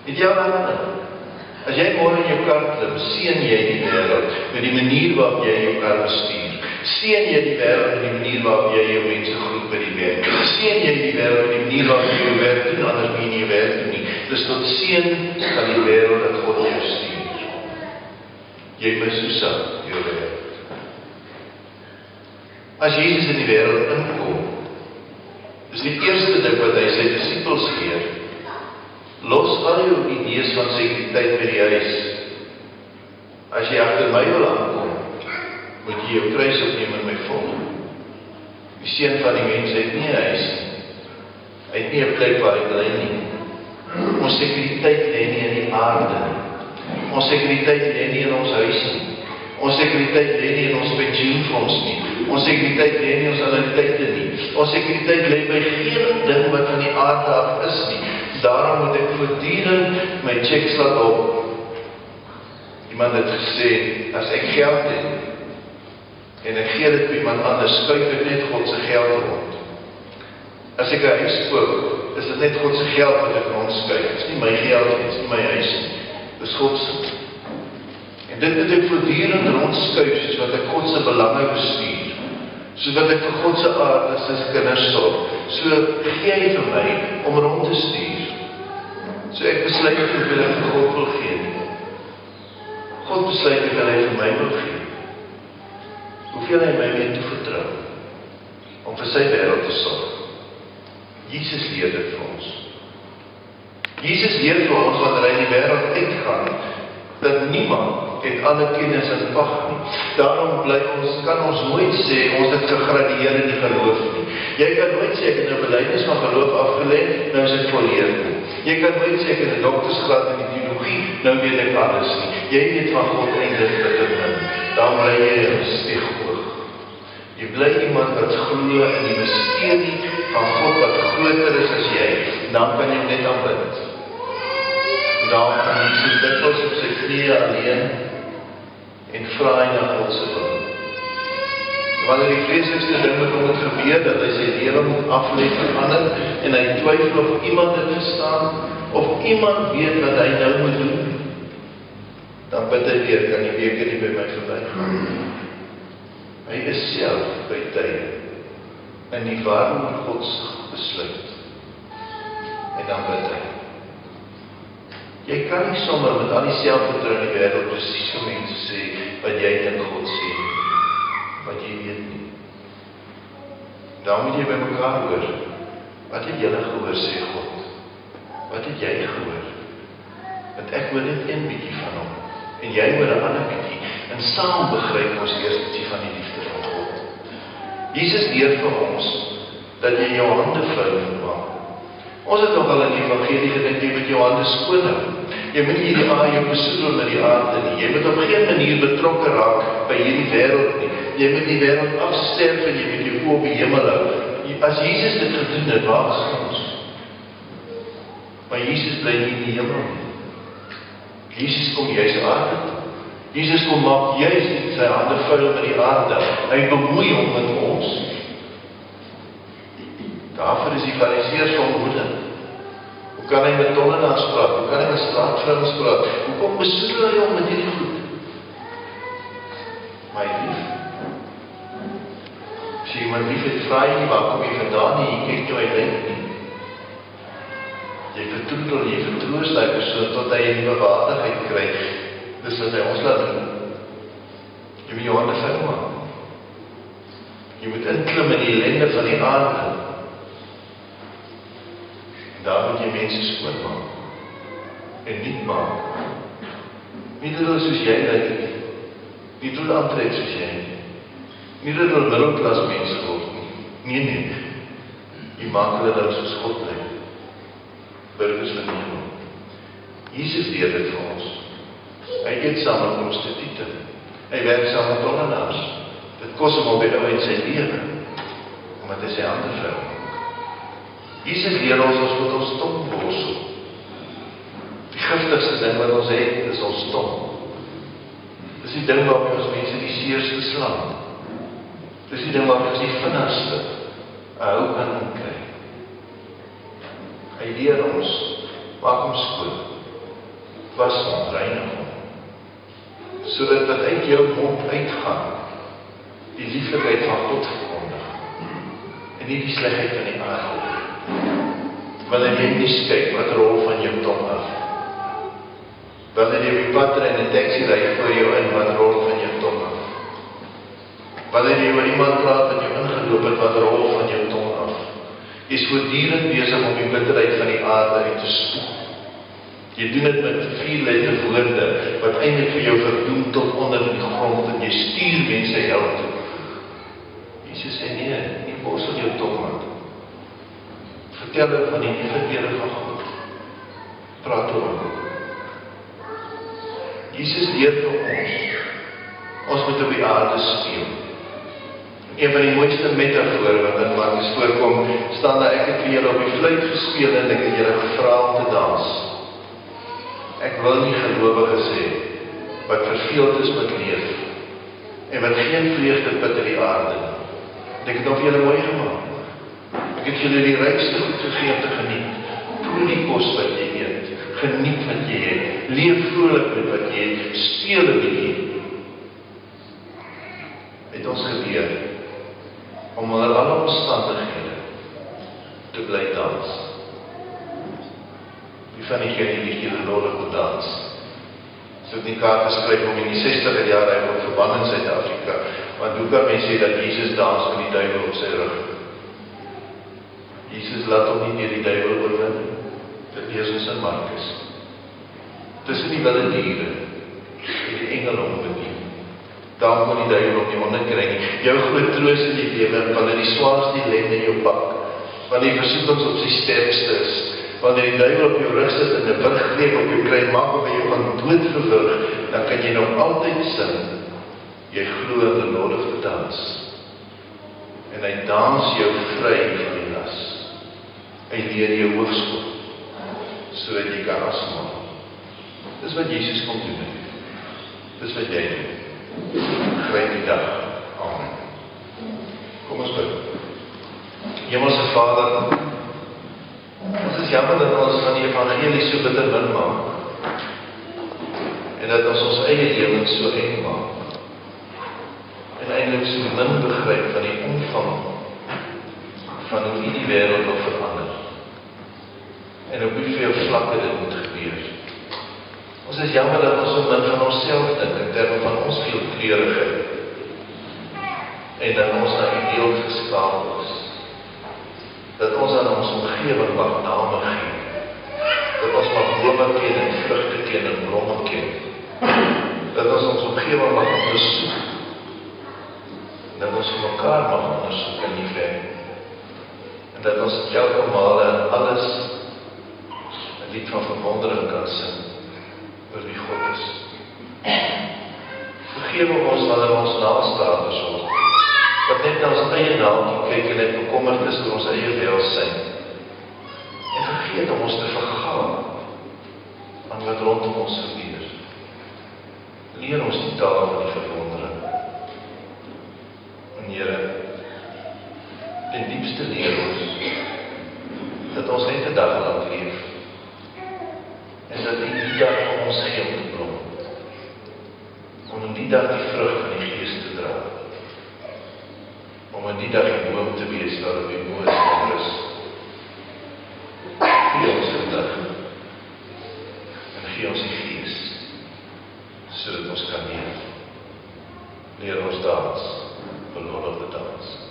Het jou hande. As jy môre in jou kar klim, seën jy die wêreld met die manier waarop jy jou kar bestuur. Seën jy die wêreld met die manier waarop jy jou mense groet by die werk. Seën jy die wêreld met die manier waarop jy jou werk doen, anders wie nie jou werk doen nie. Dis tot seën van die wêreld dat God jou stuur. Jy Mesusa, jou wêreld. As Jesus in die wêreld inkom, is die eerste ding wat hy sy disippels leer, los al jou idees van sekuriteit by die huis. As jy agter my wil aankom, moet jy jou kruis opneem en my volg. Die Seun van die mens het nie 'n huis nie. Hy het nie 'n plek waar hy bly nie. Ons sekuriteit lê nie in die aarde nie. Ons sekuriteit lê nie in ons huis nie. Ons sekuriteit lê nie in ons pensioenfonds nie. Ons sekuriteit lê nie in ons annuïteite nie. Ons sekuriteit lê by geen ding wat van die aarde af is nie. Daarom moet ek voortdurend my checks laat op. Iemand het gesê, as ek geld het, en ek gee dit by iemand anders, skuif ek net God se geld rond. As ek 'n huis koop, is dit net God se geld wat ek rondskuif. Dit is nie my geld nie, dit is nie my huis nie. Dit is God se. En dit moet ek voortdurend rondskuif, soos wat ek God se belange bestuur. Soos wat ek vir God se aarde se kinders sorg. So gee hy vir my om rond te stuur. So ek besluit hoeveel ek vir God wil gee. God besluit hoeveel hy vir my wil gee. Hoeveel hy my mee toevertrou om vir sy wêreld te sorg. Jesus leer dit vir ons. Jesus leer vir ons wanneer hy in die wêreld uitgaan, dat niemand het alle kennis en mag nie. Daarom kan ons nooit sê, ons het gegradeer in die geloof nie. Jy kan nooit sê, ek het 'n belydenis van geloof afgelê, nou is ek volleerd nie. Jy kan nooit sê, ek het 'n doktorsgraad in die teologie, nou weet ek alles nie. Jy weet van God eintlik bitter min. Dan bly jy 'n stieg hoog. Jy bly iemand wat glo in die misterie van God wat groter is as jy. Dan kan jy net aanbid. Daarom kan Jesus dikwels op sy knieë alleen en vra hy na God se wil. Wanneer die vreeslikste ding met hom het gebeur, dat hy sy lewe moet aflê vir ander, en hy twyfel of iemand dit verstaan, of iemand weet wat hy nou moet doen, dan bid hy weer, kan die beker nie by my verbygaan. Hy is self by tye, in die warm Gods besluit. En dan bid hy. Jy kan nie sommer met al die selfvertroue in die wêreld presies vir mense sê wat jy dink God sê, wat jy weet nie. Dan moet jy by mekaar hoor. Wat het julle gehoor, sê God? Wat het jy gehoor? Want ek hoor net een bietjie van hom, en jy hoor 'n ander bietjie, en saam begryp ons eers bietjie van die liefde van God. Jesus leer vir ons dat jy jou hande vuil moet maak. Ons het nogal in die evangelie gedink, jy moet jou hande skoon hou. Jy moet nie jou besoedel met die aarde nie. Jy moet op geen manier betrokke raak by hierdie wêreld nie. Jy moet die wêreld afsterf en jy moet jou oë op die hemel hou. As Jesus dit gedoen het, waar is ons? Maar Jesus bly nie in die hemel nie. Jesus kom juis aarde toe. Jesus kom maak juis sy hande vuil met die aarde. Hy bemoei hom met ons. Daarvoor is die Fariseërs vermoedend. Hoe kan hy met tollenaars praat? Hoe kan hy met straatvrouens praat? Hoekom besoedel hy hom met hierdie goed? My lief. As jy iemand lief het, vraag jy, waar kom jy vandaan nie? Jy kyk jou uit nie. Jy vertroetel, jy vertroost die persoon tot hy 'n nuwe waardigheid kry. Dis wat hy ons laat doen. Jy moet jou hande vuil maak. Jy moet inklim in die ellende van die aarde. Daar moet jy mense skoonmaak en niet maak. Nie dat hulle soos jy lyk nie. Nie dat hulle aantrek soos jy nie. Nie dat hulle middelklas mense word nie. Nee. Jy maak hulle dan soos God lyk. Burgers van die hemel. Jesus leer dit vir ons. Hy eet saam met prostituie. Hy werk saam met tollenaars. Dit kos hom op die ou en sy lewe, omdat hy sy hande vuil. Jesus leer ons moet ons tong borsel. Die giftigste ding wat ons het, is ons tong. Dis die ding waarmee ons mense die seerste slaan. Dis die ding waarmee ons die vinnigste 'n hou kan kry. Hy leer ons, maak hom skoon. sodat wat uit jou mond uitgaan, die lieflikheid van God verkondig, en nie die slegheid van die aarde. Wanneer jy nie kyk, wat rol van jou tong af? Wanneer jy op die pad ry en 'n taxi ry voor jou in, wat rol van jou tong af? Wanneer jy oor iemand praat wat jou ingeloop het, wat rol van jou tong af? Jy is voortdurend besig om die bitterheid van die aarde uit te spoeg. Jy doen dit met 4 letter woorde, wat eintlik vir jou verdoem tot onder die grond, en jy stuur mense hel toe. Jesus sê nee, nie borsel jou tong aan. Vertel dit van die evangelie van God. Praat oor hom. Jesus leer vir ons moet op die aarde speel. Een van die mooiste metafore wat in Markus voorkom, staan daar, ek het vir julle op die fluit gespeel en ek het julle gevra om te dans. Ek wil nie gelowiges hê wat verveeld is met leef en wat geen vreugde put in die aarde. Ek het op julle mooi gemaak. Ek het julle die rykste goed gegee om te geniet. Proe die kos wat jy eet. Geniet wat jy het. Leef vrolik met wat jy het. Speel 'n bietjie. Het ons geleer om onder alle omstandighede te bly dans. Wie van die ken die hele nodig moet dans? So het nie kaart geskryf om in die 60er jare hy word verban in Suid-Afrika. Want hoe kan mens sê dat Jesus dans met die duiwel op sy rug? Jesus laat hom nie deur die duiwel oorwin. Dit lees ons in Markus. Tussen die wilde diere en die engele hom bedien. Daar kon die duiwel op die hande kry nie. Jou groot troos in die lewe, wanneer die swaarste ellende in jou pak, wanneer die versoekings op sy sterkste is, wanneer die duiwel op jou rug sit en 'n wurggreep op jou kry, maak of jy van dood verwrig, dan kan jy nog altyd sing, jy glo in die Lord te dans. En hy dans jou vry van die las. Hy leer jou hoogskool, sodat jy kan asemhaal. Dis wat Jesus kom doen. Dis wat jy doen. Gryp die dag. Amen. Kom ons bid. Hemelse Vader, ons is jammer dat ons van die evangelie so bitter min maak. En dat ons eie lewens so eng maak. En eintlik so min begryp van die omvang van hoe die wêreld wil verander. En op hoeveel vlakke dit moet gebeur. Ons is jammer dat ons so min van onsself dink in terme van ons veelkleurigheid. En dat ons na ideel geskaap is. Dat ons aan ons omgewing mag name gee. Dat ons mag bome ken en vrugte ken en blomme ken. Dat ons ons omgewing mag ondersoek. Dat ons mekaar mag ondersoek in die ver. En dat ons elke male en alles 'n lied van verwondering kan sing oor wie God is. Vergewe ons wanneer ons naastaanders word, wat net na ons eie naam kyk en net bekommerd is oor ons eie welsyn. En vergeet om ons te vergaan aan wat rondom ons gebeur. Leer ons die taal van die verwondering. En Here, ten diepste leer ons dat ons net 'n dag lang leef. En dat die dag vir ons gee om te blom. Om in die dag die vrug van die Gees te dra. Om in die dag die boom te wees waar op die moed van rus. Gee ons vandag. En gee ons die Gees. Sodat ons kan leef. Leer ons dans. Verloor op de dans.